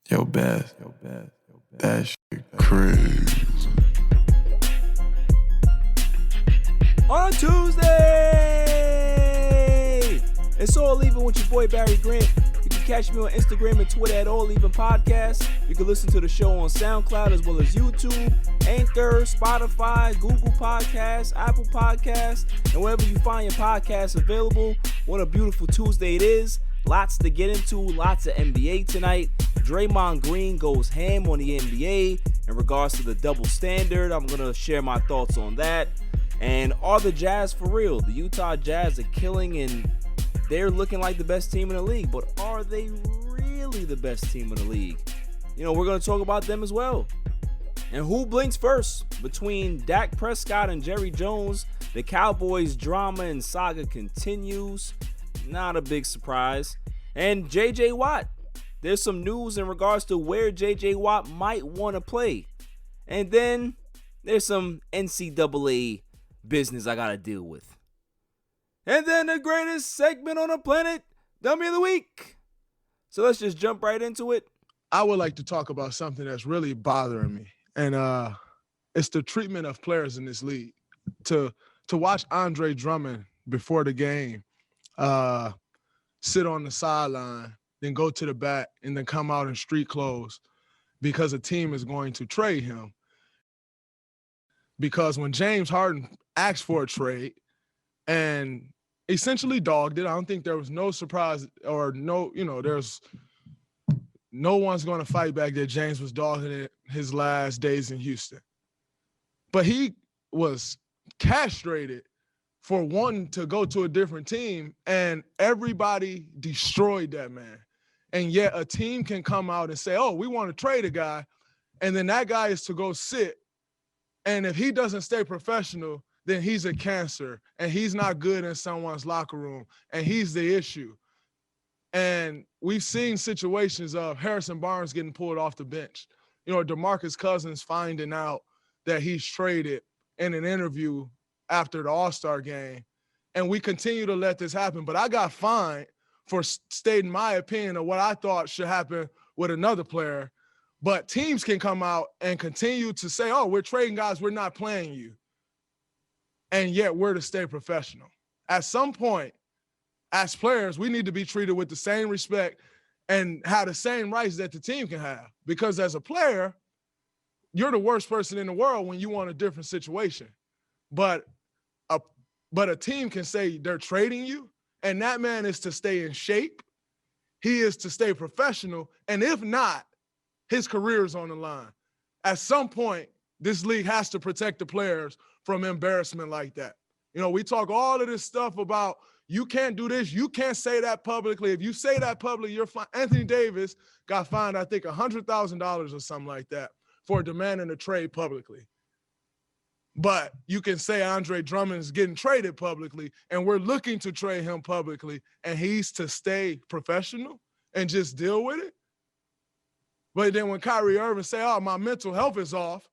Yo, Beth. That shit crazy. On Tuesday, it's All Even with your boy Barry Grant. You can catch me on Instagram and Twitter at All Even Podcast. You can listen to the show on SoundCloud as well as YouTube, Anchor, Spotify, Google Podcasts, Apple Podcasts, and wherever you find your podcasts available. What a beautiful Tuesday it is. Lots to get into, lots of NBA tonight. Draymond Green goes ham on the NBA in regards to the double standard. I'm going to share my thoughts on that. And are the Jazz for real? The Utah Jazz are killing and they're looking like the best team in the league. But are they really the best team in the league? You know, we're going to talk about them as well. And who blinks first? Between Dak Prescott and Jerry Jones, the Cowboys drama and saga continues. Not a big surprise. And J.J. Watt. There's some news in regards to where J.J. Watt might want to play. And then there's some NCAA business I got to deal with. And then the greatest segment on the planet, Dummy of the Week. So let's just jump right into it. I would like to talk about something that's really bothering me. And it's the treatment of players in this league. To watch Andre Drummond before the game sit on the sideline, then go to the back, and then come out in street clothes because a team is going to trade him. Because when James Harden asked for a trade and essentially dogged it, I don't think there was no surprise or there's no one's going to fight back that James was dogging it his last days in Houston. But he was castrated for wanting to go to a different team, and everybody destroyed that man. And yet a team can come out and say, oh, we want to trade a guy, and then that guy is to go sit. And if he doesn't stay professional, then he's a cancer, and he's not good in someone's locker room, and he's the issue. And we've seen situations of Harrison Barnes getting pulled off the bench. You know, DeMarcus Cousins finding out that he's traded in an interview after the All-Star game, and we continue to let this happen. But I got fined for stating my opinion of what I thought should happen with another player. But teams can come out and continue to say, oh, we're trading guys, we're not playing you. And yet we're to stay professional. At some point, as players, we need to be treated with the same respect and have the same rights that the team can have. Because as a player, you're the worst person in the world when you want a different situation. But a team can say they're trading you, and that man is to stay in shape. He is to stay professional, and if not, his career is on the line. At some point, this league has to protect the players from embarrassment like that. You know, we talk all of this stuff about you can't do this, you can't say that publicly. If you say that publicly, you're fine. Anthony Davis got fined, I think, $100,000 or something like that for demanding a trade publicly. But you can say Andre Drummond is getting traded publicly, and we're looking to trade him publicly, and he's to stay professional and just deal with it. But then when Kyrie Irving say, oh, my mental health is off,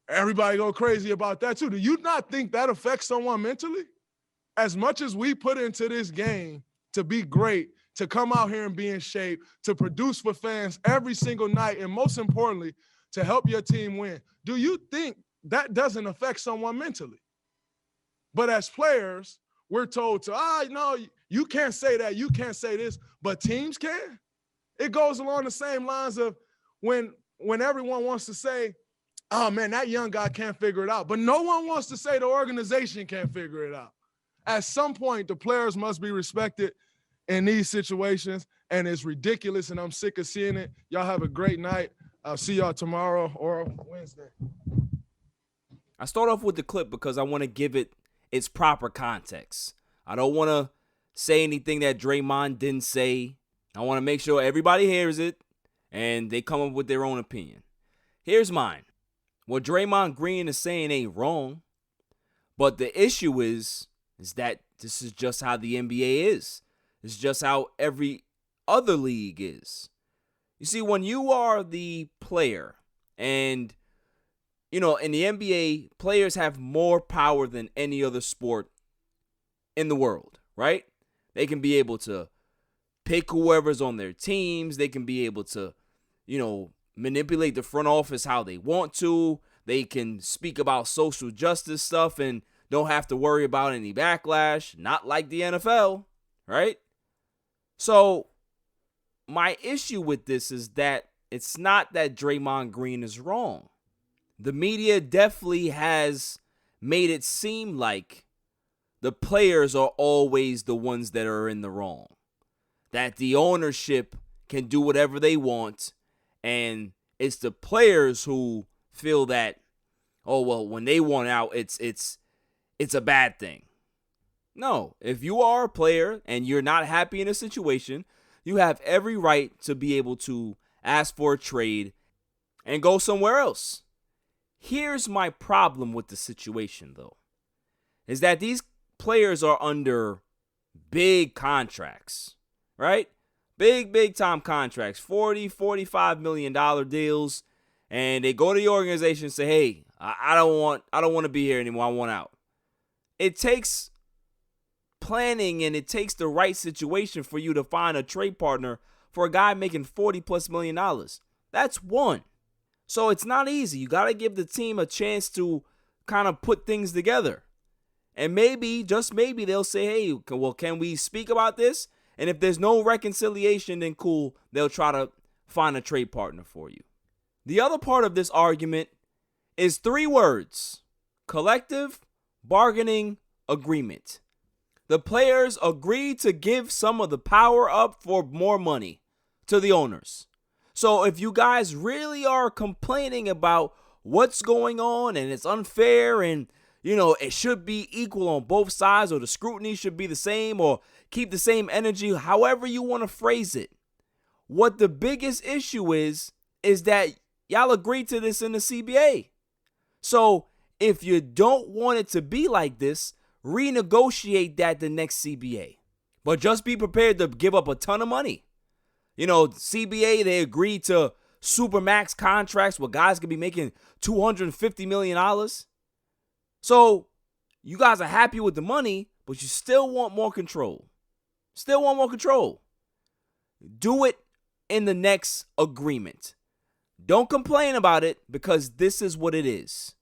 everybody go crazy about that too. Do you not think that affects someone mentally? As much as we put into this game to be great, to come out here and be in shape, to produce for fans every single night, and most importantly, to help your team win, do you think that doesn't affect someone mentally? But as players, we're told to, no, you can't say that, you can't say this, but teams can. It goes along the same lines of when everyone wants to say, oh, man, that young guy can't figure it out. But no one wants to say the organization can't figure it out. At some point, the players must be respected in these situations, and it's ridiculous, and I'm sick of seeing it. Y'all have a great night. I'll see y'all tomorrow or Wednesday. I start off with the clip because I want to give it its proper context. I don't want to say anything that Draymond didn't say. I want to make sure everybody hears it and they come up with their own opinion. Here's mine. What Draymond Green is saying ain't wrong, but the issue is that this is just how the NBA is. It's just how every other league is. You see, when you are the player, and you know, in the NBA, players have more power than any other sport in the world, right? They can be able to pick whoever's on their teams. They can be able to manipulate the front office how they want to. They can speak about social justice stuff and don't have to worry about any backlash. Not like the NFL, right? So my issue with this is that it's not that Draymond Green is wrong. The media definitely has made it seem like the players are always the ones that are in the wrong. That the ownership can do whatever they want, and it's the players who feel that, oh, well, when they want out, it's a bad thing. No, if you are a player and you're not happy in a situation, you have every right to be able to ask for a trade and go somewhere else. Here's my problem with the situation, though, is that these players are under big contracts, right? Big time contracts, $40, $45 million deals, and they go to the organization and say, hey, I don't want to be here anymore. I want out. It takes planning and it takes the right situation for you to find a trade partner for a guy making $40+ million. That's one. So it's not easy. You got to give the team a chance to kind of put things together. And maybe, just maybe, they'll say, hey, well, can we speak about this? And if there's no reconciliation, then cool, they'll try to find a trade partner for you. The other part of this argument is 3 words: collective bargaining agreement. The players agreed to give some of the power up for more money to the owners. So if you guys really are complaining about what's going on and it's unfair and, it should be equal on both sides, or the scrutiny should be the same, or keep the same energy, however you want to phrase it. What the biggest issue is that y'all agreed to this in the CBA. So if you don't want it to be like this, renegotiate that the next CBA. But just be prepared to give up a ton of money. CBA, they agreed to supermax contracts where guys could be making $250 million. So you guys are happy with the money, but you still want more control. Do it in the next agreement. Don't complain about it, because this is what it is.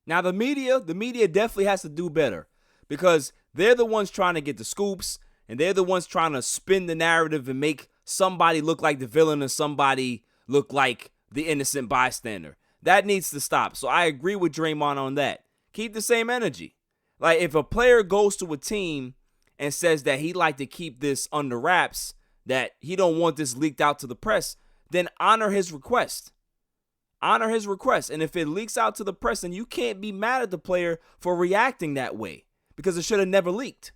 Now, the media definitely has to do better, because they're the ones trying to get the scoops, and they're the ones trying to spin the narrative and make somebody look like the villain and somebody look like the innocent bystander. That needs to stop. So I agree with Draymond on that. Keep the same energy. Like, if a player goes to a team and says that he'd like to keep this under wraps, that he don't want this leaked out to the press, then honor his request. Honor his request. And if it leaks out to the press, then you can't be mad at the player for reacting that way, because it should have never leaked.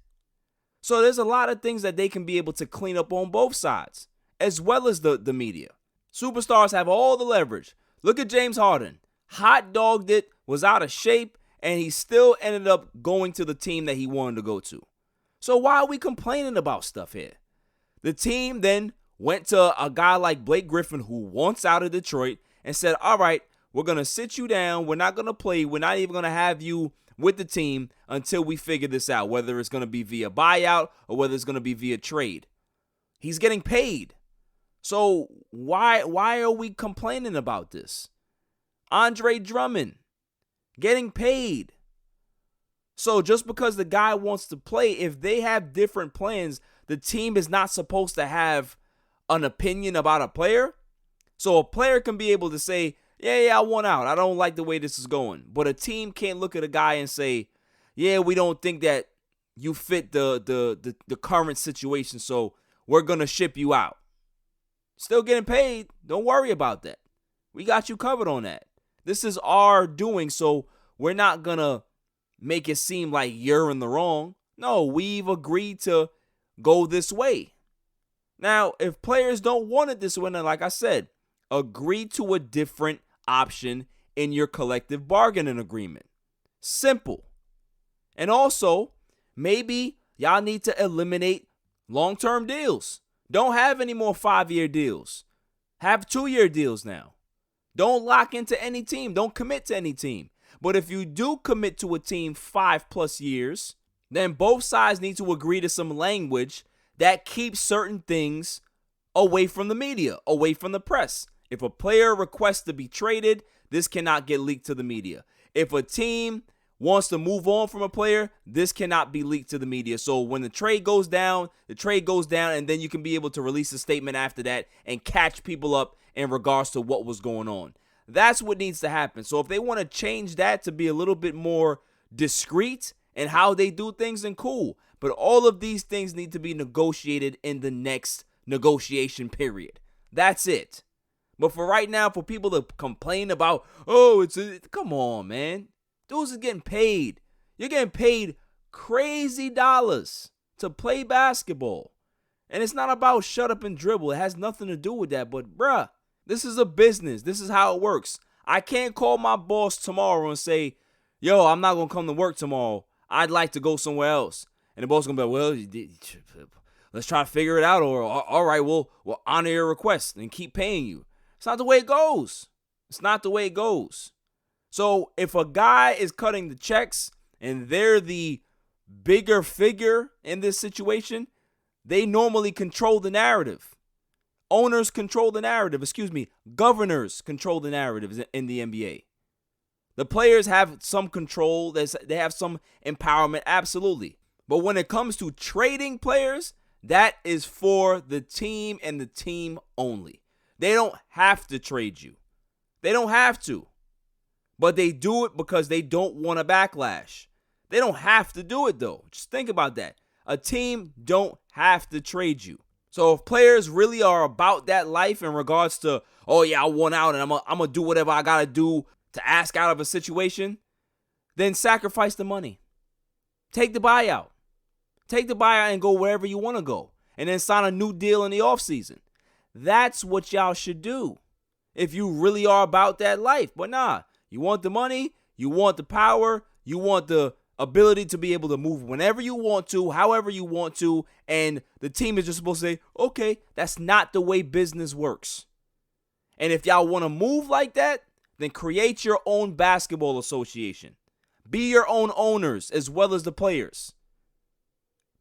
So there's a lot of things that they can be able to clean up on both sides, as well as the media. Superstars have all the leverage. Look at James Harden. Hot dogged it, was out of shape, and he still ended up going to the team that he wanted to go to. So why are we complaining about stuff here? The team then went to a guy like Blake Griffin, who wants out of Detroit, and said, all right, we're going to sit you down. We're not going to play. We're not even going to have you with the team until we figure this out, whether it's going to be via buyout or whether it's going to be via trade. He's getting paid. So why are we complaining about this? Andre Drummond getting paid. So just because the guy wants to play, if they have different plans, the team is not supposed to have an opinion about a player. So a player can be able to say, yeah, I want out. I don't like the way this is going. But a team can't look at a guy and say, yeah, we don't think that you fit the current situation, so we're going to ship you out. Still getting paid. Don't worry about that. We got you covered on that. This is our doing, so we're not going to make it seem like you're in the wrong. No, we've agreed to go this way. Now, if players don't want it this way, then like I said, agree to a different option in your collective bargaining agreement. Simple. And also, maybe y'all need to eliminate long-term deals. Don't have any more 5-year deals. Have 2-year deals now. Don't lock into any team. Don't commit to any team. But if you do commit to a team 5+ years, then both sides need to agree to some language that keeps certain things away from the media, away from the press. If a player requests to be traded, this cannot get leaked to the media. If a team wants to move on from a player, this cannot be leaked to the media. So when the trade goes down, and then you can be able to release a statement after that and catch people up in regards to what was going on. That's what needs to happen. So if they want to change that to be a little bit more discreet in how they do things, then cool. But all of these things need to be negotiated in the next negotiation period. That's it. But for right now, for people to complain about, come on, man. Dudes is getting paid. You're getting paid crazy dollars to play basketball. And it's not about shut up and dribble. It has nothing to do with that. But, bruh, this is a business. This is how it works. I can't call my boss tomorrow and say, yo, I'm not going to come to work tomorrow. I'd like to go somewhere else. And the boss is going to be like, well, let's try to figure it out. Or, all right, we'll honor your request and keep paying you. It's not the way it goes. It's not the way it goes. So if a guy is cutting the checks and they're the bigger figure in this situation, they normally control the narrative. Owners control the narrative. Governors control the narrative in the NBA. The players have some control. They have some empowerment, absolutely. But when it comes to trading players, that is for the team and the team only. They don't have to trade you. They don't have to. But they do it because they don't want a backlash. They don't have to do it, though. Just think about that. A team don't have to trade you. So if players really are about that life in regards to, oh, yeah, I want out and I'm going to do whatever I got to do to ask out of a situation, then sacrifice the money. Take the buyout. Take the buyout and go wherever you want to go. And then sign a new deal in the offseason. That's what y'all should do if you really are about that life. But nah. You want the money, you want the power, you want the ability to be able to move whenever you want to, however you want to, and the team is just supposed to say, okay, that's not the way business works. And if y'all want to move like that, then create your own basketball association. Be your own owners as well as the players.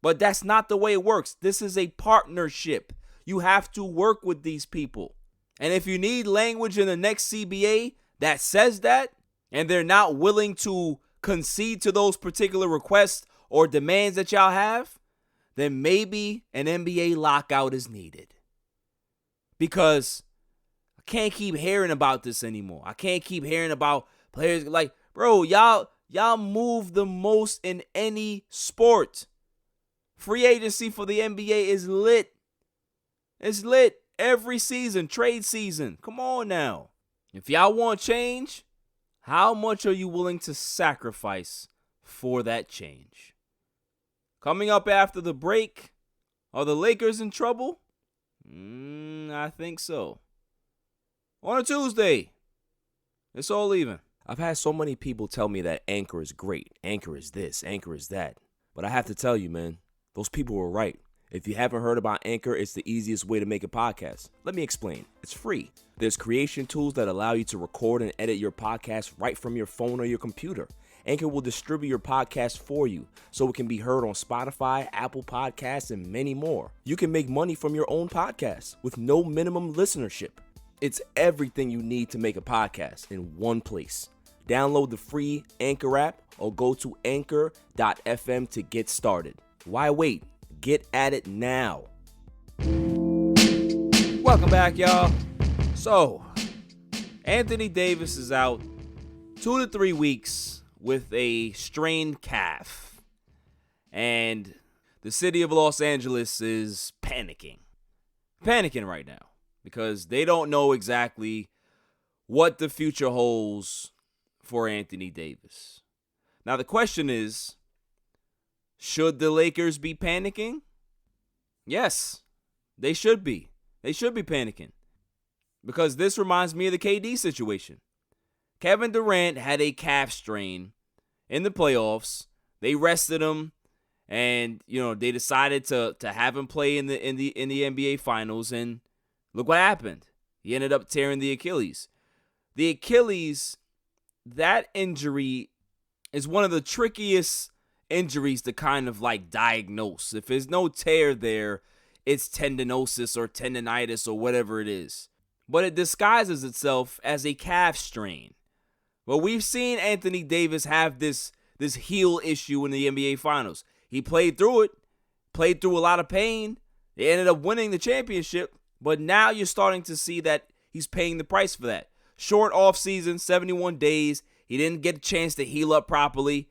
But that's not the way it works. This is a partnership. You have to work with these people. And if you need language in the next CBA that says that, and they're not willing to concede to those particular requests or demands that y'all have, then maybe an NBA lockout is needed. Because I can't keep hearing about this anymore. I can't keep hearing about players like, bro, y'all move the most in any sport. Free agency for the NBA is lit. It's lit every season, trade season. Come on now. If y'all want change, how much are you willing to sacrifice for that change? Coming up after the break, are the Lakers in trouble? I think so. On a Tuesday, it's all even. I've had so many people tell me that Anchor is great. Anchor is this, Anchor is that. But I have to tell you, man, those people were right. If you haven't heard about Anchor, it's the easiest way to make a podcast. Let me explain. It's free. There's creation tools that allow you to record and edit your podcast right from your phone or your computer. Anchor will distribute your podcast for you so it can be heard on Spotify, Apple Podcasts, and many more. You can make money from your own podcast with no minimum listenership. It's everything you need to make a podcast in one place. Download the free Anchor app or go to anchor.fm to get started. Why wait? Get at it now. Welcome back, y'all. So, Anthony Davis is out 2 to 3 weeks with a strained calf. And the city of Los Angeles is panicking. Panicking right now because they don't know exactly what the future holds for Anthony Davis. Now, the question is, should the Lakers be panicking? Yes, they should be. They should be panicking. Because this reminds me of the KD situation. Kevin Durant had a calf strain in the playoffs. They rested him, and they decided to have him play in the NBA Finals. And look what happened. He ended up tearing the Achilles. The Achilles, that injury is one of the trickiest injuries to kind of diagnose. If there's no tear there, it's tendinosis or tendonitis or whatever it is. but it disguises itself as a calf strain. But we've seen Anthony Davis have this heel issue in the NBA Finals. He played through it, played through a lot of pain. They ended up winning the championship, but now you're starting to see that he's paying the price for that. Short offseason, 71 days. He didn't get a chance to heal up properly.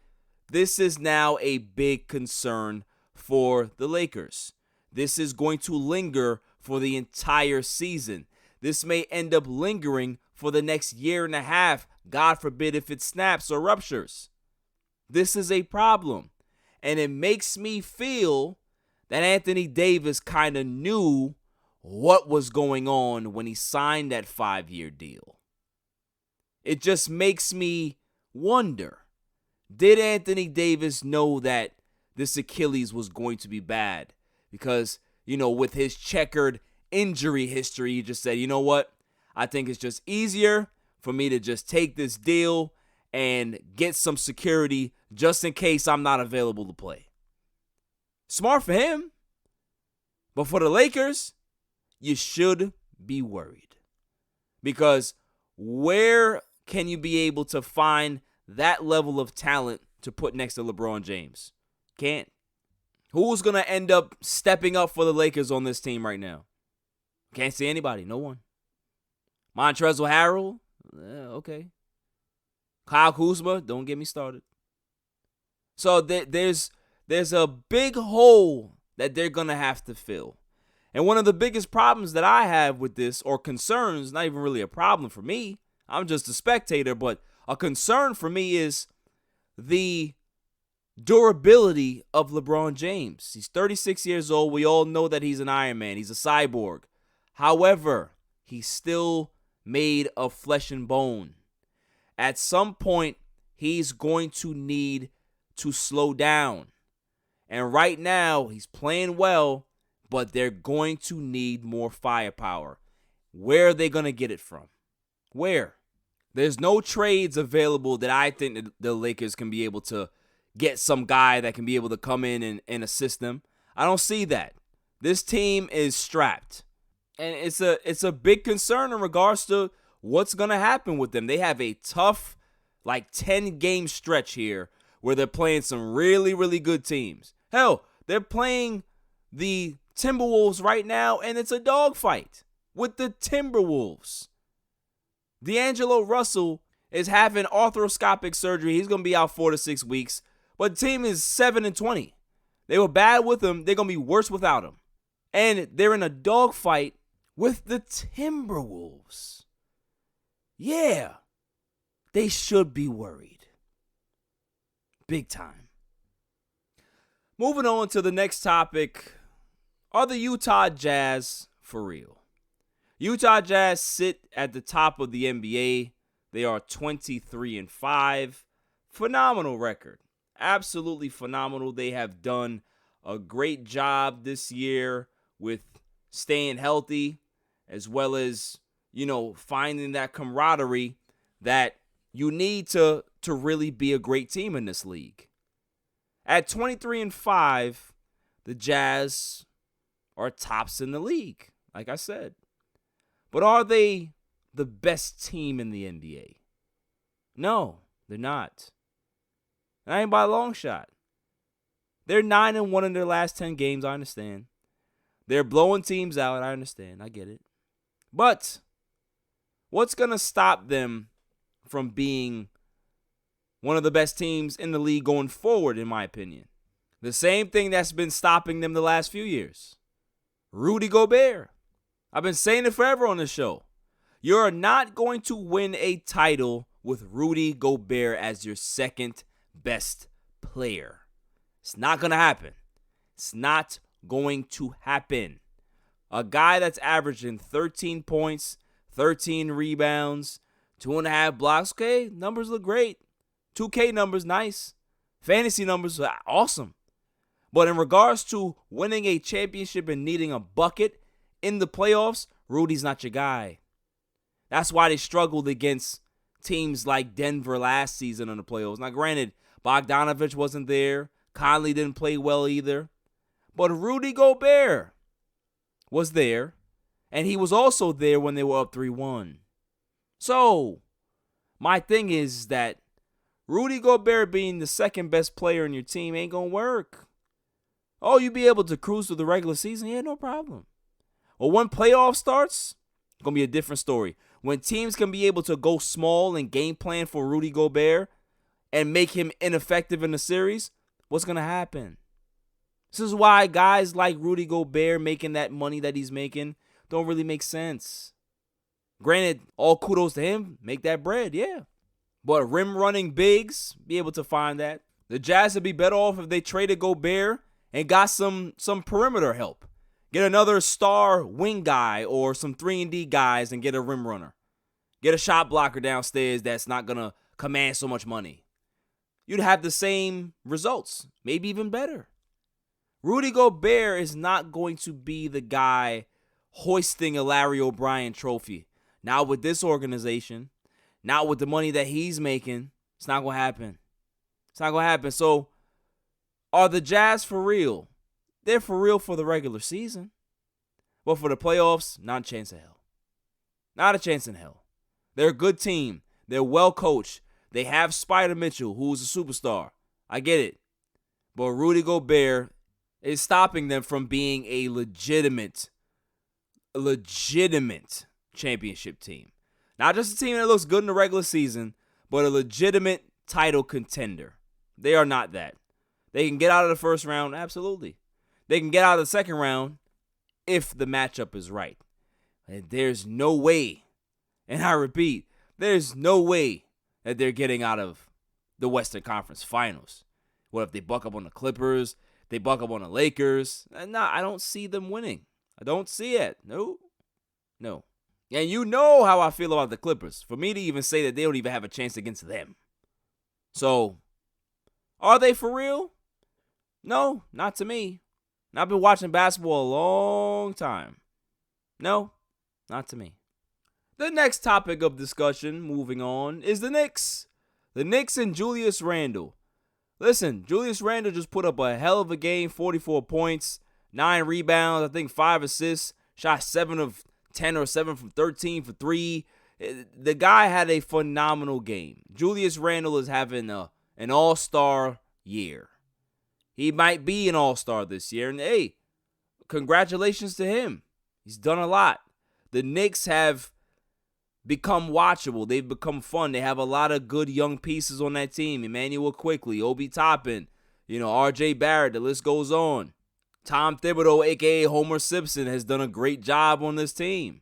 This is now a big concern for the Lakers. This is going to linger for the entire season. This may end up lingering for the next year and a half, God forbid if it snaps or ruptures. This is a problem, and it makes me feel that Anthony Davis kind of knew what was going on when he signed that 5-year deal. It just makes me wonder, did Anthony Davis know that this Achilles was going to be bad? Because, with his checkered injury history, he just said, you know what? I think it's just easier for me to just take this deal and get some security just in case I'm not available to play. Smart for him. But for the Lakers, you should be worried. Because where can you be able to find that level of talent to put next to LeBron James? Can't. Who's going to end up stepping up for the Lakers on this team right now? Can't see anybody. No one. Montrezl Harrell? Okay. Kyle Kuzma? Don't get me started. So there's a big hole that they're going to have to fill. And one of the biggest problems that I have with this, or concerns, not even really a problem for me, I'm just a spectator, but a concern for me is the durability of LeBron James. He's 36 years old. We all know that he's an Iron Man. He's a cyborg. However, he's still made of flesh and bone. At some point, he's going to need to slow down. And right now, he's playing well, but they're going to need more firepower. Where are they going to get it from? Where? There's no trades available that I think that the Lakers can be able to get some guy that can be able to come in and assist them. I don't see that. This team is strapped. And it's a big concern in regards to what's going to happen with them. They have a tough, 10-game stretch here where they're playing some really, really good teams. Hell, they're playing the Timberwolves right now, and it's a dogfight with the Timberwolves. D'Angelo Russell is having arthroscopic surgery. He's going to be out 4 to 6 weeks. But the team is 7-20. They were bad with him. They're going to be worse without him. And they're in a dogfight with the Timberwolves. Yeah, they should be worried. Big time. Moving on to the next topic. Are the Utah Jazz for real? Utah Jazz sit at the top of the NBA. They are 23-5. Phenomenal record. Absolutely phenomenal. They have done a great job this year with staying healthy, as well as, finding that camaraderie that you need to really be a great team in this league. At 23-5, the Jazz are tops in the league, like I said. But are they the best team in the NBA? No, they're not. Not even by a long shot. They're 9-1 in their last 10 games, I understand. They're blowing teams out, I understand, I get it. But what's going to stop them from being one of the best teams in the league going forward, in my opinion? The same thing that's been stopping them the last few years. Rudy Gobert. I've been saying it forever on this show. You're not going to win a title with Rudy Gobert as your second best player. It's not going to happen. It's not going to happen. A guy that's averaging 13 points, 13 rebounds, 2.5 blocks. Okay, numbers look great. 2K numbers, nice. Fantasy numbers, awesome. But in regards to winning a championship and needing a bucket in the playoffs, Rudy's not your guy. That's why they struggled against teams like Denver last season in the playoffs. Now, granted, Bogdanovich wasn't there. Conley didn't play well either. But Rudy Gobert was there, And he was also there when they were up 3-1. So, my thing is that Rudy Gobert being the second best player in your team ain't going to work. Oh, you be able to cruise through the regular season? Yeah, no problem. Well, when playoff starts, it's going to be a different story. When teams can be able to go small and game plan for Rudy Gobert and make him ineffective in the series, what's going to happen? This is why guys like Rudy Gobert making that money that he's making don't really make sense. Granted, all kudos to him. Make that bread, yeah. But rim-running bigs, be able to find that. The Jazz would be better off if they traded Gobert and got some perimeter help. Get another star wing guy or some 3-and-D guys and get a rim runner. Get a shot blocker downstairs that's not going to command so much money. You'd have the same results, maybe even better. Rudy Gobert is not going to be the guy hoisting a Larry O'Brien trophy. Not with this organization. Not with the money that he's making. It's not going to happen. It's not going to happen. So, are the Jazz for real? They're for real for the regular season. But for the playoffs, not a chance in hell. Not a chance in hell. They're a good team. They're well coached. They have Spider Mitchell, who's a superstar. I get it. But Rudy Gobert is stopping them from being a legitimate championship team. Not just a team that looks good in the regular season, but a legitimate title contender. They are not that. They can get out of the first round, absolutely. They can get out of the second round if the matchup is right. And there's no way, and I repeat, there's no way that they're getting out of the Western Conference Finals. What if they buck up on the Clippers? They buck up on the Lakers? No, I don't see them winning. I don't see it. No. And you know how I feel about the Clippers. For me to even say that they don't even have a chance against them. So, are they for real? No, not to me. I've been watching basketball a long time. No, not to me. The next topic of discussion, moving on, is the Knicks. The Knicks and Julius Randle. Listen, Julius Randle just put up a hell of a game, 44 points, 9 rebounds, I think 5 assists, shot 7 of 10 or 7 from 13 for 3. The guy had a phenomenal game. Julius Randle is having an all-star year. He might be an all-star this year. And, hey, congratulations to him. He's done a lot. The Knicks have become watchable. They've become fun. They have a lot of good young pieces on that team. Emmanuel Quickley, Obi Toppin, R.J. Barrett. The list goes on. Tom Thibodeau, a.k.a. Homer Simpson, has done a great job on this team.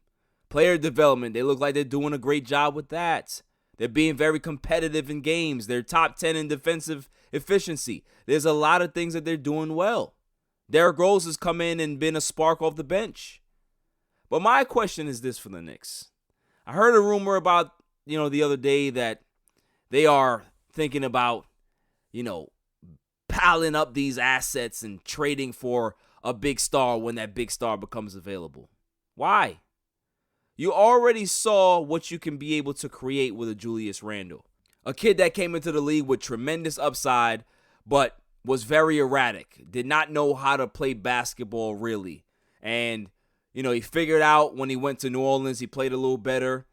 Player development, they look like they're doing a great job with that. They're being very competitive in games. They're top 10 in defensive efficiency. There's a lot of things that they're doing well. Derrick Rose has come in and been a spark off the bench. But my question is this for the Knicks. I heard a rumor about, the other day that they are thinking about, piling up these assets and trading for a big star when that big star becomes available. Why? You already saw what you can be able to create with a Julius Randle. A kid that came into the league with tremendous upside, but was very erratic. Did not know how to play basketball really. And, he figured out when he went to New Orleans, he played a little better.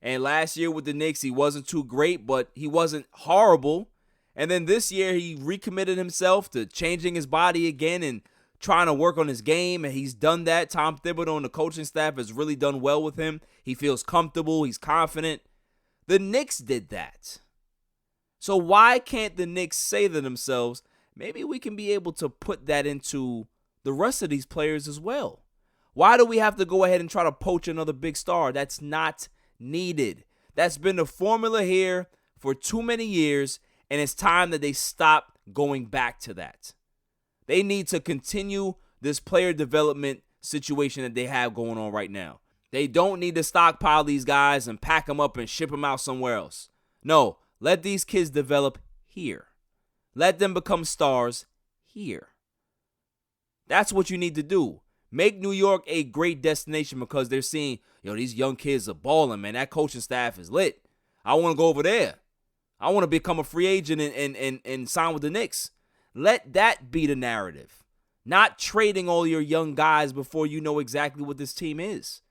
And last year with the Knicks, he wasn't too great, but he wasn't horrible. And then this year, he recommitted himself to changing his body again and trying to work on his game, and he's done that. Tom Thibodeau and the coaching staff has really done well with him. He feels comfortable. He's confident. The Knicks did that. So why can't the Knicks say to themselves, maybe we can be able to put that into the rest of these players as well? Why do we have to go ahead and try to poach another big star? That's not needed. That's been the formula here for too many years, and it's time that they stop going back to that. They need to continue this player development situation that they have going on right now. They don't need to stockpile these guys and pack them up and ship them out somewhere else. No, let these kids develop here. Let them become stars here. That's what you need to do. Make New York a great destination because they're seeing, these young kids are balling, man. That coaching staff is lit. I want to go over there. I want to become a free agent and sign with the Knicks. Let that be the narrative. Not trading all your young guys before you know exactly what this team is.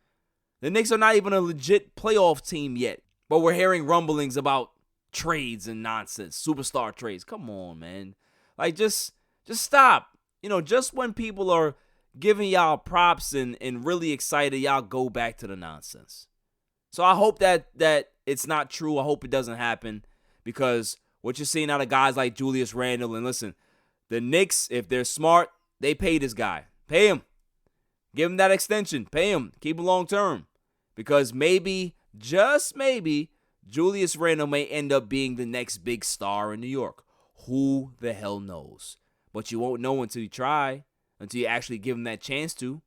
The Knicks are not even a legit playoff team yet, but we're hearing rumblings about trades and nonsense, superstar trades. Come on, man. Like, just stop. Just when people are giving y'all props and really excited, y'all go back to the nonsense. So I hope that it's not true. I hope it doesn't happen, because what you're seeing out of guys like Julius Randle, and listen, the Knicks, if they're smart, they pay this guy. Pay him. Give him that extension. Pay him. Keep him long term. Because maybe, just maybe, Julius Randle may end up being the next big star in New York. Who the hell knows? But you won't know until you try, until you actually give him that chance to.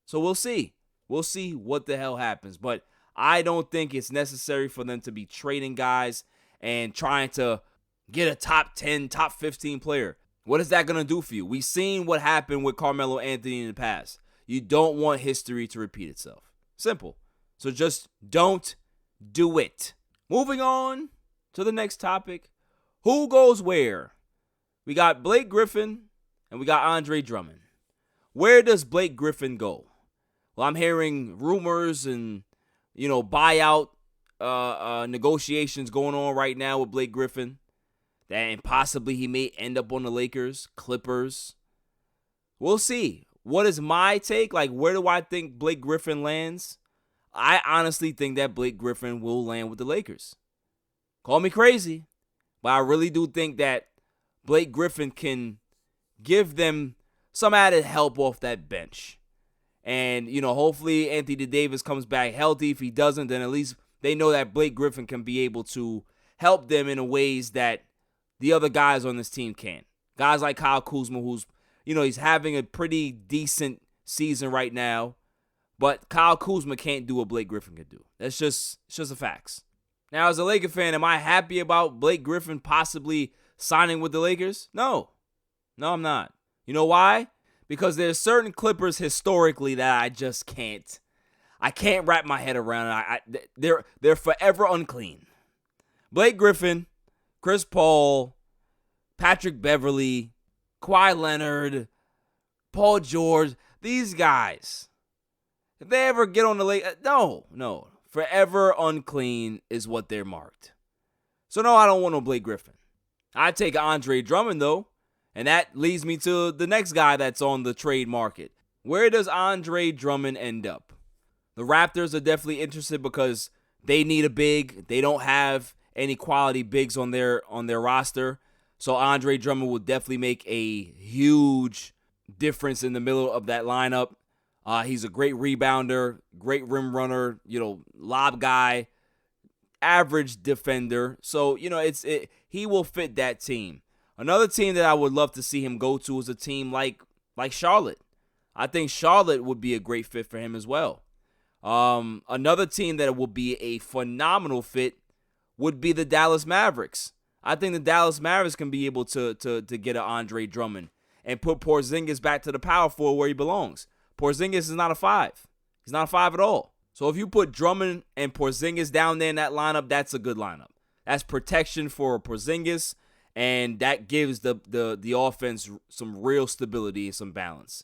So we'll see. We'll see what the hell happens. But I don't think it's necessary for them to be trading guys and trying to get a top 10, top 15 player. What is that going to do for you? We've seen what happened with Carmelo Anthony in the past. You don't want history to repeat itself. Simple. So just don't do it. Moving on to the next topic. Who goes where? We got Blake Griffin and we got Andre Drummond. Where does Blake Griffin go? Well, I'm hearing rumors and, buyout negotiations going on right now with Blake Griffin. And possibly he may end up on the Lakers, Clippers. We'll see. What is my take? Like, where do I think Blake Griffin lands? I honestly think that Blake Griffin will land with the Lakers. Call me crazy, but I really do think that Blake Griffin can give them some added help off that bench. And, hopefully Anthony Davis comes back healthy. If he doesn't, then at least they know that Blake Griffin can be able to help them in ways that the other guys on this team can't. Guys like Kyle Kuzma, who's, he's having a pretty decent season right now. But Kyle Kuzma can't do what Blake Griffin can do. It's just a facts. Now, as a Laker fan, am I happy about Blake Griffin possibly signing with the Lakers? No, I'm not. You know why? Because there's certain Clippers historically that I just can't. I can't wrap my head around. They're forever unclean. Blake Griffin, Chris Paul, Patrick Beverley, Kawhi Leonard, Paul George, these guys. If they ever get on the lake, no. Forever unclean is what they're marked. So no, I don't want no Blake Griffin. I take Andre Drummond though, and that leads me to the next guy that's on the trade market. Where does Andre Drummond end up? The Raptors are definitely interested because they need a big. They don't have any quality bigs on their roster. So Andre Drummond will definitely make a huge difference in the middle of that lineup. He's a great rebounder, great rim runner, lob guy, average defender. So, he will fit that team. Another team that I would love to see him go to is a team like Charlotte. I think Charlotte would be a great fit for him as well. Another team that would be a phenomenal fit would be the Dallas Mavericks. I think the Dallas Mavericks can be able to get an Andre Drummond and put Porzingis back to the power forward where he belongs. Porzingis is not a 5. He's not a 5 at all. So if you put Drummond and Porzingis down there in that lineup, that's a good lineup. That's protection for Porzingis, and that gives the offense some real stability and some balance.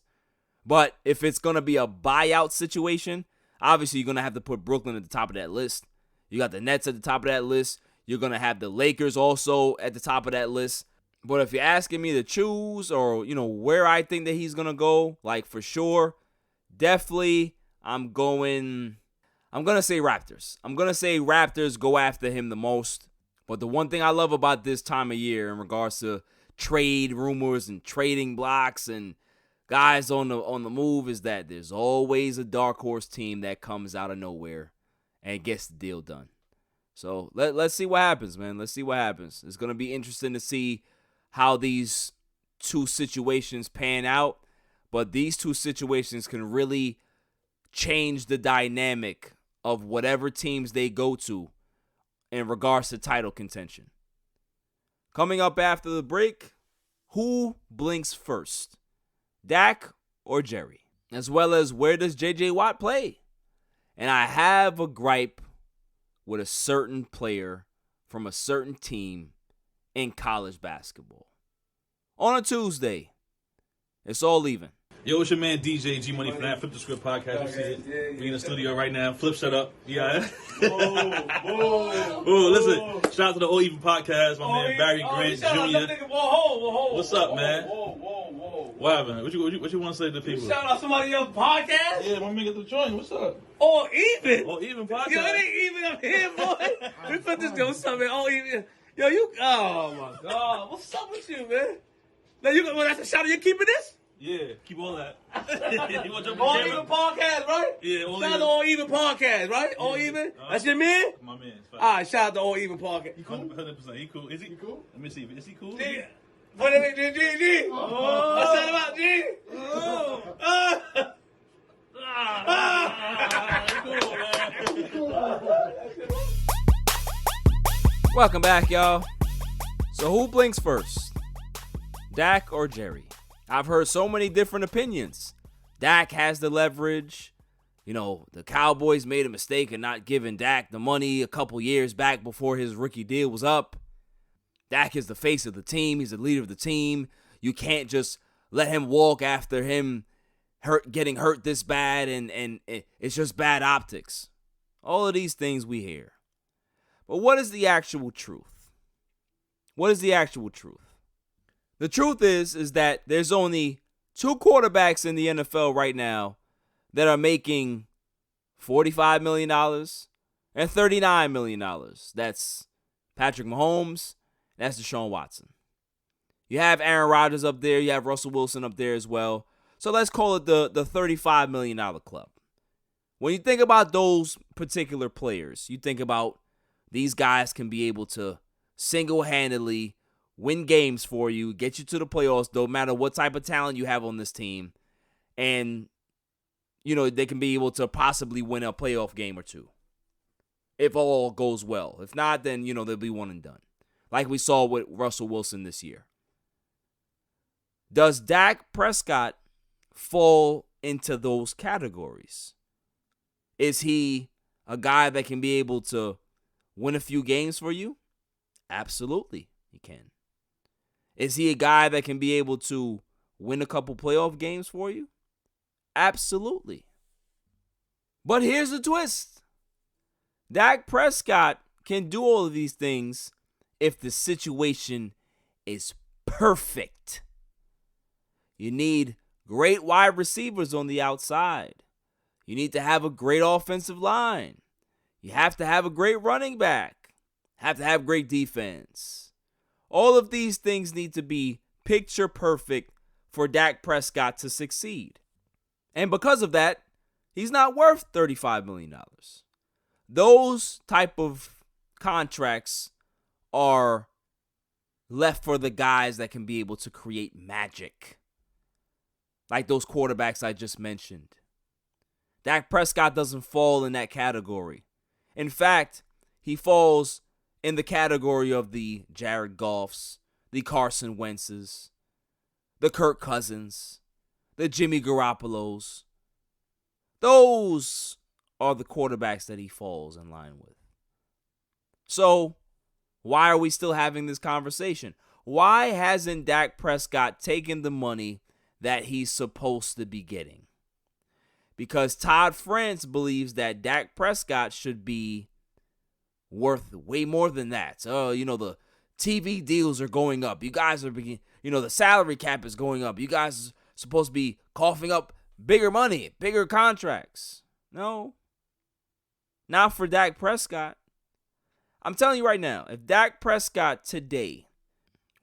But if it's going to be a buyout situation, obviously you're going to have to put Brooklyn at the top of that list. You got the Nets at the top of that list. You're going to have the Lakers also at the top of that list. But if you're asking me to choose or, where I think that he's going to go, like for sure, definitely I'm going to say Raptors. I'm going to say Raptors go after him the most. But the one thing I love about this time of year in regards to trade rumors and trading blocks and guys on the move is that there's always a dark horse team that comes out of nowhere and gets the deal done. So let's see what happens, man. Let's see what happens. It's going to be interesting to see how these two situations pan out. But these two situations can really change the dynamic of whatever teams they go to in regards to title contention. Coming up after the break, who blinks first? Dak or Jerry? As well as where does J.J. Watt play? And I have a gripe with a certain player from a certain team in college basketball. On a Tuesday, it's all even. Yo, it's your man DJ G Money from that Flip the Script podcast. You see it? We in the studio right now. Flip, shut up. Yeah. Oh, listen. Shout out to the All Even podcast. My man Barry Grant Jr. What's up, man? What happened? What you want to say to the people? Shout out somebody else's podcast? Yeah, my man get the joint. What's up? All Even? All Even podcast. Yo, it ain't even up here, boy. We put this go something. All Even. Yo, you. Oh my God. What's up with you, man? Now that's a shout out. You keeping this? Yeah, keep all that. You want to jump All on the Even camera? podcast, right? Yeah, All Shout out Even. to All Even podcast, right? All Even? That's your man? My man. All right, shout out to All Even podcast. He cool? 100%. He cool. Is he cool? Let me see. Is he cool? G. What is it, G? What's that about, G? Welcome back, y'all. So who blinks first? Dak or Jerry? I've heard so many different opinions. Dak has the leverage. You know, the Cowboys made a mistake in not giving Dak the money a couple years back before his rookie deal was up. Dak is the face of the team. He's the leader of the team. You can't just let him walk after him getting hurt this bad, and it's just bad optics. All of these things we hear. But what is the actual truth? What is the actual truth? The truth is that there's only 2 quarterbacks in the NFL right now that are making $45 million and $39 million. That's Patrick Mahomes. That's Deshaun Watson. You have Aaron Rodgers up there. You have Russell Wilson up there as well. So let's call it the $35 million club. When you think about those particular players, you think about these guys can be able to single-handedly win games for you, get you to the playoffs, no matter what type of talent you have on this team. And, you know, they can be able to possibly win a playoff game or two if all goes well. If not, then, you know, they'll be one and done, like we saw with Russell Wilson this year. Does Dak Prescott fall into those categories? Is he a guy that can be able to win a few games for you? Absolutely, he can. Is he a guy that can be able to win a couple playoff games for you? Absolutely. But here's the twist. Dak Prescott can do all of these things if the situation is perfect. You need great wide receivers on the outside. You need to have a great offensive line. You have to have a great running back. Have to have great defense. All of these things need to be picture perfect for Dak Prescott to succeed. And because of that, he's not worth $35 million. Those type of contracts are left for the guys that can be able to create magic. Like those quarterbacks I just mentioned. Dak Prescott doesn't fall in that category. In fact, he falls in the category of the Jared Goffs, the Carson Wentzes, the Kirk Cousins, the Jimmy Garoppolos. Those are the quarterbacks that he falls in line with. So, why are we still having this conversation? Why hasn't Dak Prescott taken the money that he's supposed to be getting? Because Todd France believes that Dak Prescott should be worth way more than that. So, you know, the TV deals are going up. You guys are beginning, you know, the salary cap is going up. You guys are supposed to be coughing up bigger money, bigger contracts. No, not for Dak Prescott. I'm telling you right now, if Dak Prescott today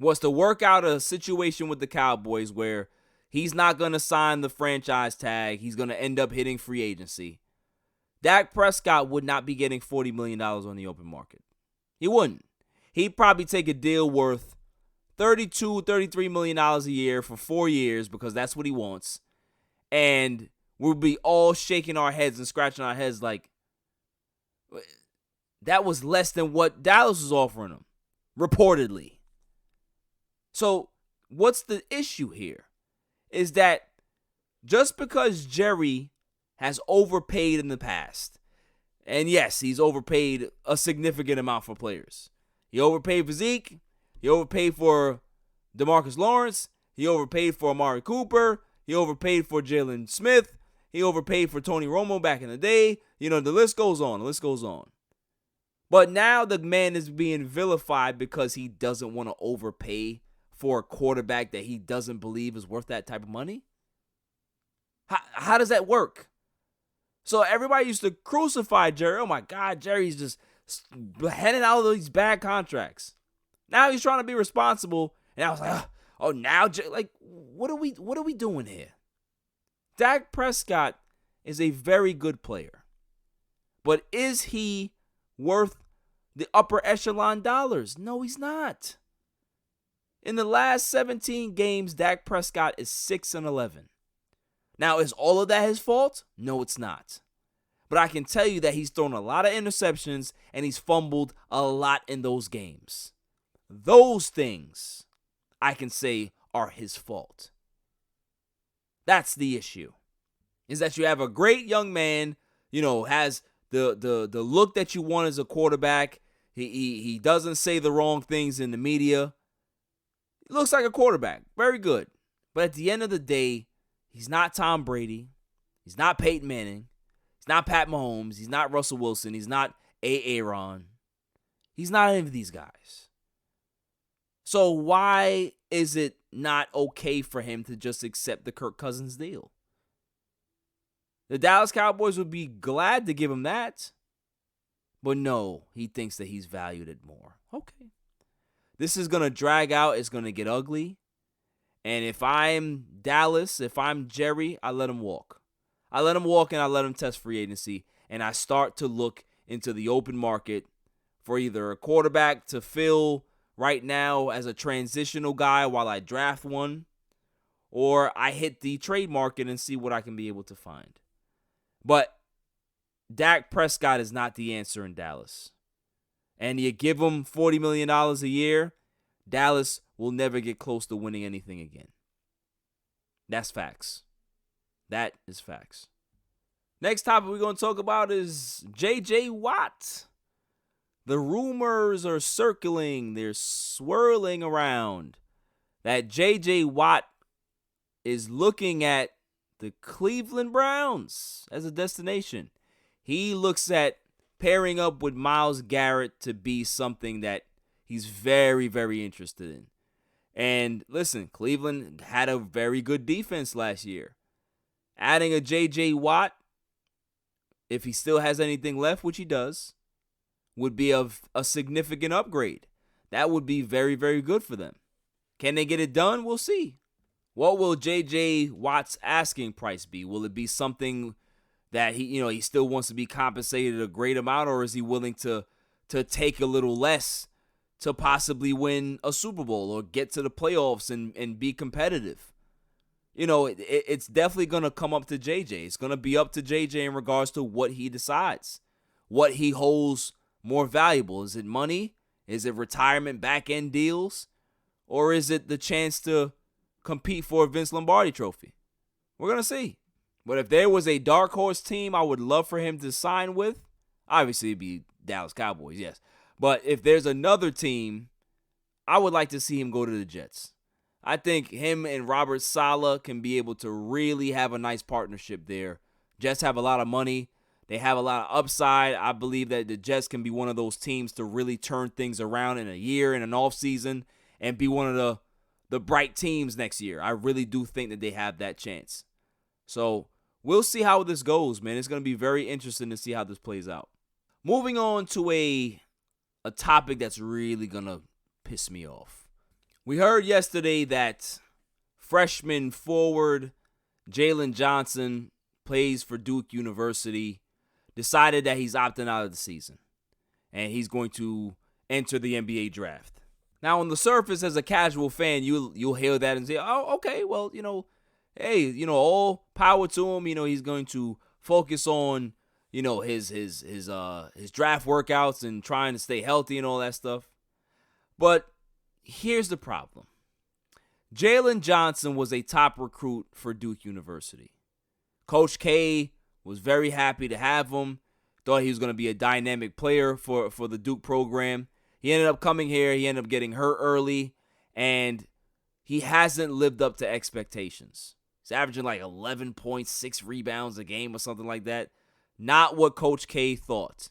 was to work out a situation with the Cowboys where he's not going to sign the franchise tag, he's going to end up hitting free agency, Dak Prescott would not be getting $40 million on the open market. He wouldn't. He'd probably take a deal worth $32, $33 million a year for 4 years because that's what he wants. And we'll be all shaking our heads and scratching our heads like, that was less than what Dallas was offering him, reportedly. So what's the issue here? Is that just because Jerry has overpaid in the past, and yes, he's overpaid a significant amount for players. He overpaid for Zeke. He overpaid for DeMarcus Lawrence. He overpaid for Amari Cooper. He overpaid for Jalen Smith. He overpaid for Tony Romo back in the day. The list goes on. The list goes on. But now the man is being vilified because he doesn't want to overpay for a quarterback that he doesn't believe is worth that type of money. How does that work? So everybody used to crucify Jerry. Oh, my God, Jerry's just handing out these bad contracts. Now he's trying to be responsible. And I was like, oh, now, what are we doing here? Dak Prescott is a very good player. But is he worth the upper echelon dollars? No, he's not. In the last 17 games, Dak Prescott is 6-11. Now, is all of that his fault? No, it's not. But I can tell you that he's thrown a lot of interceptions and he's fumbled a lot in those games. Those things, I can say, are his fault. That's the issue. Is that you have a great young man, has the look that you want as a quarterback. He doesn't say the wrong things in the media. He looks like a quarterback. Very good. But at the end of the day, he's not Tom Brady. He's not Peyton Manning. He's not Pat Mahomes. He's not Russell Wilson. He's not Aaron. He's not any of these guys. So why is it not okay for him to just accept the Kirk Cousins deal? The Dallas Cowboys would be glad to give him that. But no, he thinks that he's valued it more. Okay. This is going to drag out. It's going to get ugly. And if I'm Dallas, if I'm Jerry, I let him walk. I let him walk and I let him test free agency. And I start to look into the open market for either a quarterback to fill right now as a transitional guy while I draft one, or I hit the trade market and see what I can be able to find. But Dak Prescott is not the answer in Dallas. And you give him $40 million a year, Dallas will never get close to winning anything again. That's facts. That is facts. Next topic we're going to talk about is J.J. Watt. The rumors are circling. They're swirling around that J.J. Watt is looking at the Cleveland Browns as a destination. He looks at pairing up with Myles Garrett to be something that he's very, very interested in. And listen, Cleveland had a very good defense last year. Adding a J.J. Watt, if he still has anything left, which he does, would be a significant upgrade. That would be very, very good for them. Can they get it done? We'll see. What will J.J. Watt's asking price be? Will it be something that he still wants to be compensated a great amount, or is he willing to take a little less to possibly win a Super Bowl or get to the playoffs and be competitive? It's definitely going to come up to JJ. It's going to be up to JJ in regards to what he decides, what he holds more valuable. Is it money? Is it retirement back-end deals? Or is it the chance to compete for a Vince Lombardi trophy? We're going to see. But if there was a dark horse team I would love for him to sign with, obviously it'd be Dallas Cowboys, yes. But if there's another team, I would like to see him go to the Jets. I think him and Robert Saleh can be able to really have a nice partnership there. Jets have a lot of money. They have a lot of upside. I believe that the Jets can be one of those teams to really turn things around in a year, in an offseason, and be one of the bright teams next year. I really do think that they have that chance. So we'll see how this goes, man. It's going to be very interesting to see how this plays out. Moving on to a topic that's really going to piss me off. We heard yesterday that freshman forward Jalen Johnson plays for Duke University, decided that he's opting out of the season, and he's going to enter the NBA draft. Now, on the surface, as a casual fan, you'll hear that and say, oh, okay, well, hey, all power to him. He's going to focus on, his draft workouts and trying to stay healthy and all that stuff. But here's the problem. Jalen Johnson was a top recruit for Duke University. Coach K was very happy to have him. Thought he was going to be a dynamic player for the Duke program. He ended up coming here. He ended up getting hurt early, and he hasn't lived up to expectations. He's averaging like 11.6 rebounds a game or something like that. Not what Coach K thought.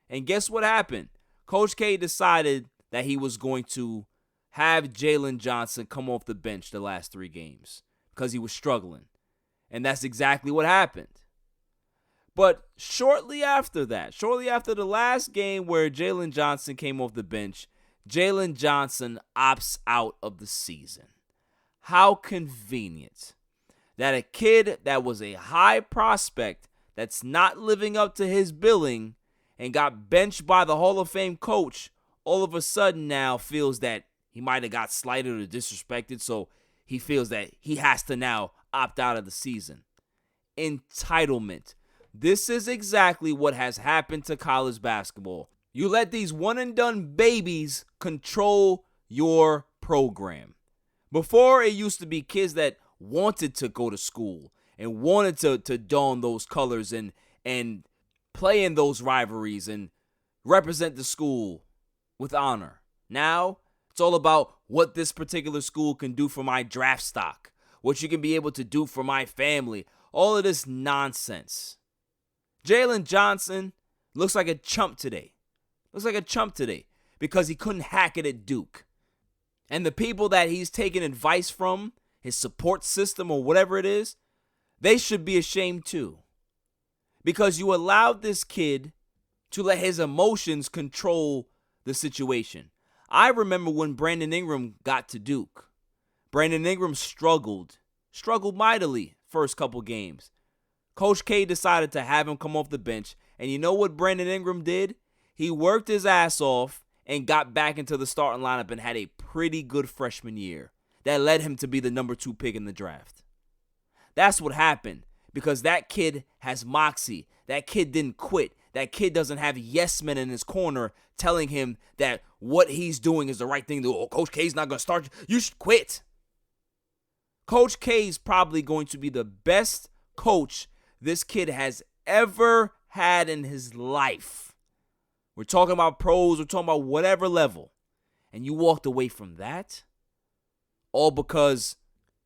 And guess what happened? Coach K decided that he was going to have Jalen Johnson come off the bench the last 3 games because he was struggling. And that's exactly what happened. But shortly after that, shortly after the last game where Jalen Johnson came off the bench, Jalen Johnson opts out of the season. How convenient that a kid that was a high prospect that's not living up to his billing and got benched by the Hall of Fame coach all of a sudden now feels that he might have got slighted or disrespected, so he feels that he has to now opt out of the season. Entitlement. This is exactly what has happened to college basketball. You let these one-and-done babies control your program. Before, it used to be kids that wanted to go to school and wanted to don those colors and play in those rivalries and represent the school with honor. Now, it's all about what this particular school can do for my draft stock, what you can be able to do for my family, all of this nonsense. Jalen Johnson looks like a chump today. Because he couldn't hack it at Duke. And the people that he's taking advice from, his support system or whatever it is, they should be ashamed too. Because you allowed this kid to let his emotions control the situation. I remember when Brandon Ingram got to Duke. Brandon Ingram struggled mightily first couple games. Coach K decided to have him come off the bench. And you know what Brandon Ingram did? He worked his ass off and got back into the starting lineup and had a pretty good freshman year that led him to be the number 2 pick in the draft. That's what happened because that kid has moxie. That kid didn't quit. That kid doesn't have yes men in his corner telling him that what he's doing is the right thing to do. Oh, Coach K's not going to start. You should quit. Coach K is probably going to be the best coach this kid has ever had in his life. We're talking about pros. We're talking about whatever level. And you walked away from that all because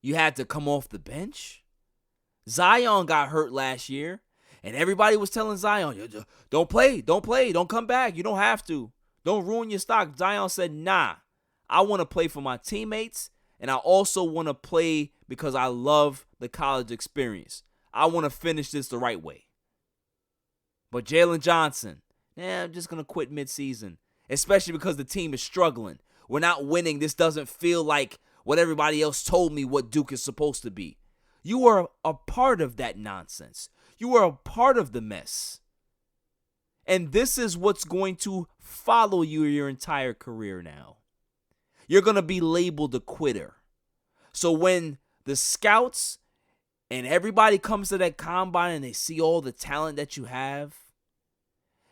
you had to come off the bench? Zion got hurt last year, and everybody was telling Zion, don't play, don't come back. You don't have to. Don't ruin your stock. Zion said, nah, I want to play for my teammates, and I also want to play because I love the college experience. I want to finish this the right way. But Jalen Johnson, I'm just going to quit midseason, especially because the team is struggling. We're not winning. This doesn't feel like what everybody else told me what Duke is supposed to be. You are a part of that nonsense. You are a part of the mess. And this is what's going to follow you your entire career now. You're going to be labeled a quitter. So when the scouts and everybody comes to that combine and they see all the talent that you have,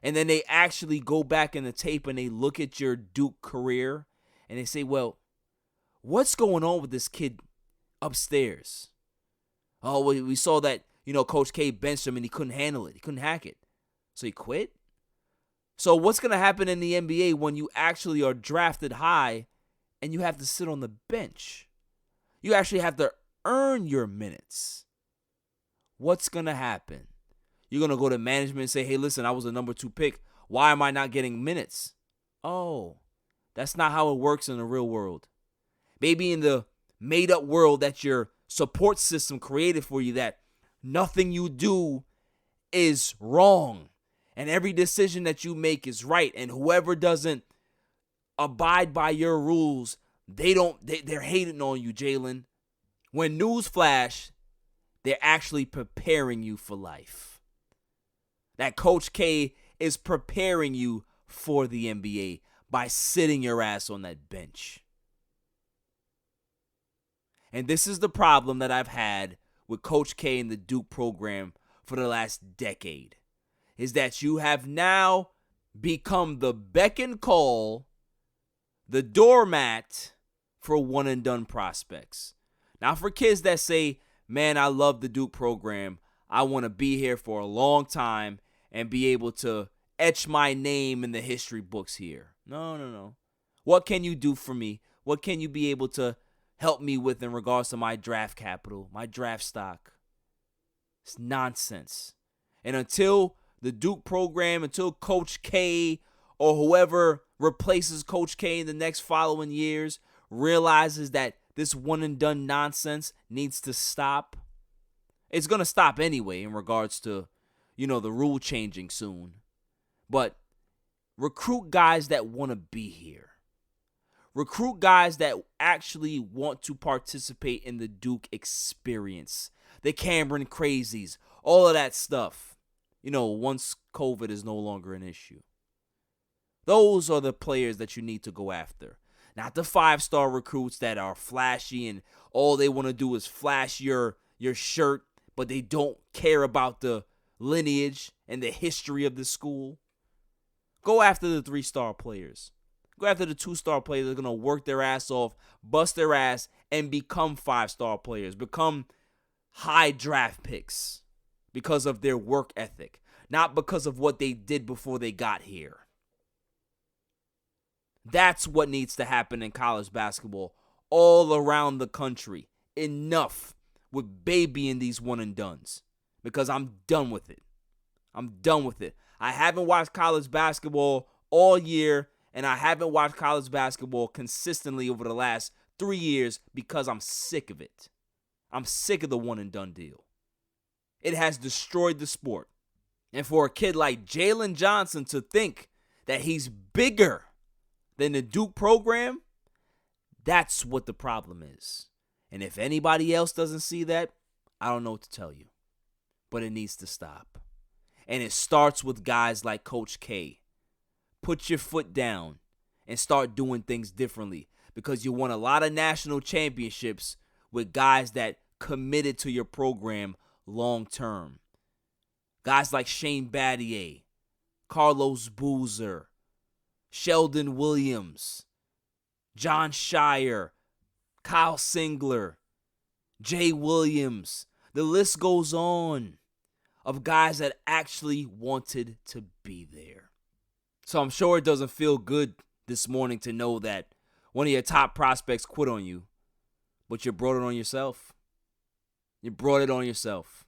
and then they actually go back in the tape and they look at your Duke career and they say, well, what's going on with this kid upstairs? Oh, we saw that, Coach K benched him and he couldn't handle it. He couldn't hack it. So he quit? So what's going to happen in the NBA when you actually are drafted high and you have to sit on the bench? You actually have to earn your minutes. What's going to happen? You're going to go to management and say, hey, listen, I was a number 2 pick. Why am I not getting minutes? Oh, that's not how it works in the real world. Maybe in the made-up world that your support system created for you, that nothing you do is wrong and every decision that you make is right, and whoever doesn't abide by your rules, they're hating on you, Jalen. When newsflash, they're actually preparing you for life. That Coach K is preparing you for the NBA by sitting your ass on that bench. And this is the problem that I've had with Coach K and the Duke program for the last decade, is that you have now become the beck and call, the doormat for one-and-done prospects. Now, for kids that say, man, I love the Duke program, I want to be here for a long time and be able to etch my name in the history books here. No. What can you do for me? What can you be able to help me with in regards to my draft capital, my draft stock. It's nonsense. And until the Duke program, until Coach K or whoever replaces Coach K in the next following years realizes that this one-and-done nonsense needs to stop, it's going to stop anyway in regards to, the rule changing soon. But recruit guys that want to be here. Recruit guys that actually want to participate in the Duke experience. The Cameron Crazies, all of that stuff. Once COVID is no longer an issue. Those are the players that you need to go after. Not the 5-star recruits that are flashy and all they want to do is flash your shirt, but they don't care about the lineage and the history of the school. Go after the 3-star players. Go after the 2-star players that are going to work their ass off, bust their ass, and become 5-star players. Become high draft picks because of their work ethic, not because of what they did before they got here. That's what needs to happen in college basketball all around the country. Enough with babying these one-and-dones because I'm done with it. I'm done with it. I haven't watched college basketball all year, and I haven't watched college basketball consistently over the last 3 years because I'm sick of it. I'm sick of the one-and-done deal. It has destroyed the sport. And for a kid like Jalen Johnson to think that he's bigger than the Duke program, that's what the problem is. And if anybody else doesn't see that, I don't know what to tell you. But it needs to stop. And it starts with guys like Coach K. Put your foot down and start doing things differently because you won a lot of national championships with guys that committed to your program long term. Guys like Shane Battier, Carlos Boozer, Sheldon Williams, John Shire, Kyle Singler, Jay Williams. The list goes on of guys that actually wanted to be there. So I'm sure it doesn't feel good this morning to know that one of your top prospects quit on you, but you brought it on yourself. You brought it on yourself.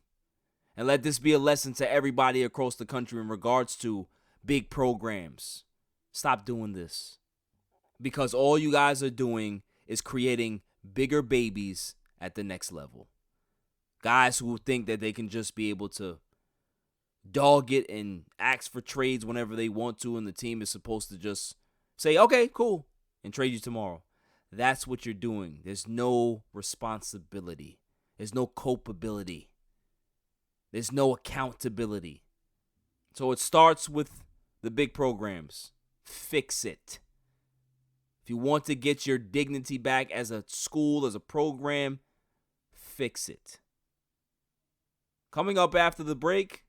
And let this be a lesson to everybody across the country in regards to big programs. Stop doing this. Because all you guys are doing is creating bigger babies at the next level. Guys who think that they can just be able to dog it and ask for trades whenever they want to, and the team is supposed to just say, okay, cool, and trade you tomorrow. That's what you're doing. There's no responsibility. There's no culpability. There's no accountability. So it starts with the big programs. Fix it. If you want to get your dignity back as a school, as a program, fix it. Coming up after the break,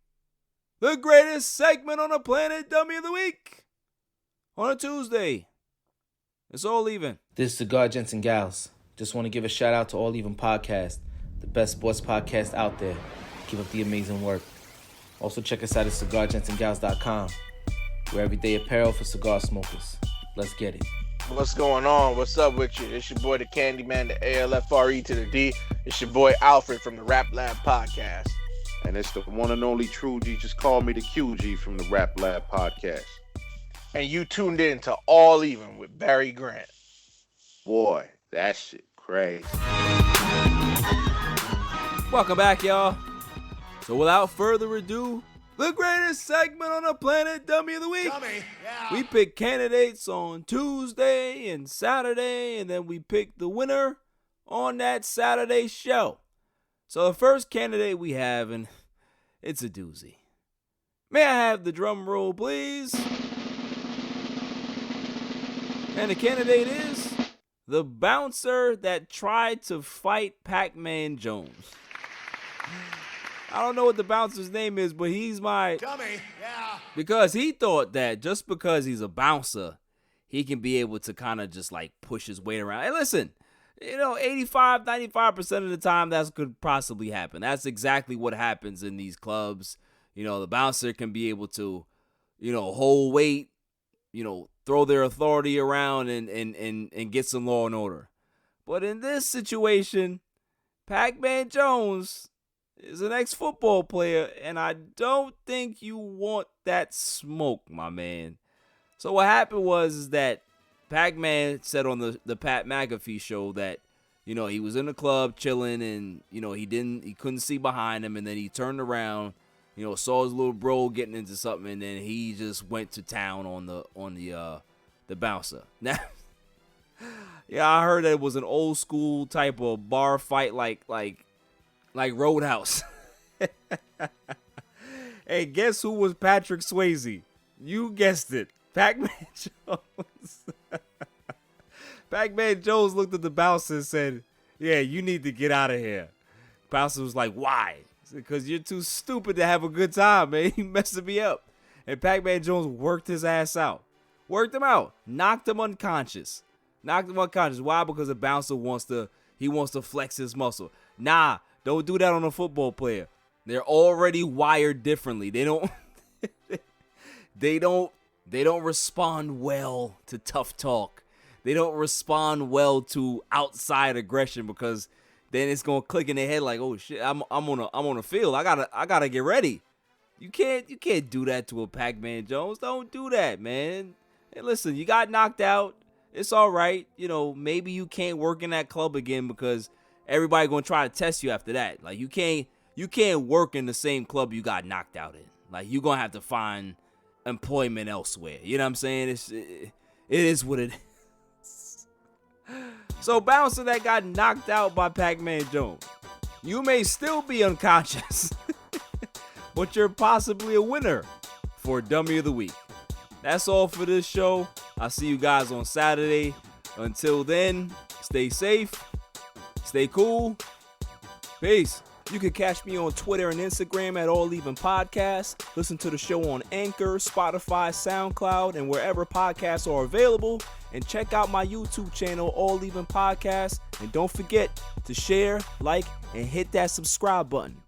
the greatest segment on the planet, Dummy of the Week. On a Tuesday. It's All Even. This is Cigar Gents and Gals. Just want to give a shout out to All Even Podcast, the best sports podcast out there. Keep up the amazing work. Also check us out at cigargentsandgals.com. We're everyday apparel for cigar smokers. Let's get it. What's going on? What's up with you? It's your boy, the Candyman, the ALFRE to the D. It's your boy, Alfred from the Rap Lab Podcast. And it's the one and only True G. Just call me the QG from the Rap Lab Podcast. And you tuned in to All Even with Barry Grant. Boy, that shit crazy. Welcome back, y'all. So without further ado, the greatest segment on the planet, Dummy of the Week. We pick candidates on Tuesday and Saturday, and then we pick the winner on that Saturday show. So the first candidate we have, and it's a doozy. May I have the drum roll, please? And the candidate is the bouncer that tried to fight Pac-Man Jones. I don't know what the bouncer's name is, but he's my dummy. Yeah. Because he thought that just because he's a bouncer, he can be able to kind of just like push his weight around. And listen, 85, 95% of the time that could possibly happen. That's exactly what happens in these clubs. The bouncer can be able to, hold weight, throw their authority around and get some law and order. But in this situation, Pac-Man Jones is an ex-football player, and I don't think you want that smoke, my man. So what happened was that Pac-Man said on the Pat McAfee show that, he was in the club chilling, and, he couldn't see behind him, and then he turned around, saw his little bro getting into something, and then he just went to town on the bouncer. Now, yeah, I heard that it was an old school type of bar fight like Roadhouse. Hey, guess who was Patrick Swayze? You guessed it. Pac-Man Jones. Pac-Man Jones looked at the bouncer and said, "Yeah, you need to get out of here." Bouncer was like, "Why?" He said, "Because you're too stupid to have a good time, man. You messing me up." And Pac-Man Jones worked his ass out. Worked him out. Knocked him unconscious. Why? Because the bouncer wants to flex his muscle. Nah, don't do that on a football player. They're already wired differently. They don't respond well to tough talk. They don't respond well to outside aggression, because then it's gonna click in their head like, "Oh shit, I'm on a field. I gotta get ready." You can't do that to a Pac-Man Jones. Don't do that, man. Hey, listen, you got knocked out. It's all right. Maybe you can't work in that club again because everybody gonna try to test you after that. Like you can't work in the same club you got knocked out in. Like you're gonna have to find employment elsewhere. You know what I'm saying? It is what it is. So bouncer that got knocked out by Pac-Man Jones, you may still be unconscious, but you're possibly a winner for Dummy of the Week. That's all for this show. I'll see you guys on Saturday. Until then, stay safe, stay cool. Peace. You can catch me on Twitter and Instagram at All Even Podcast. Listen to the show on Anchor, Spotify, SoundCloud, and wherever podcasts are available. And check out my YouTube channel, All Even Podcast. And don't forget to share, like, and hit that subscribe button.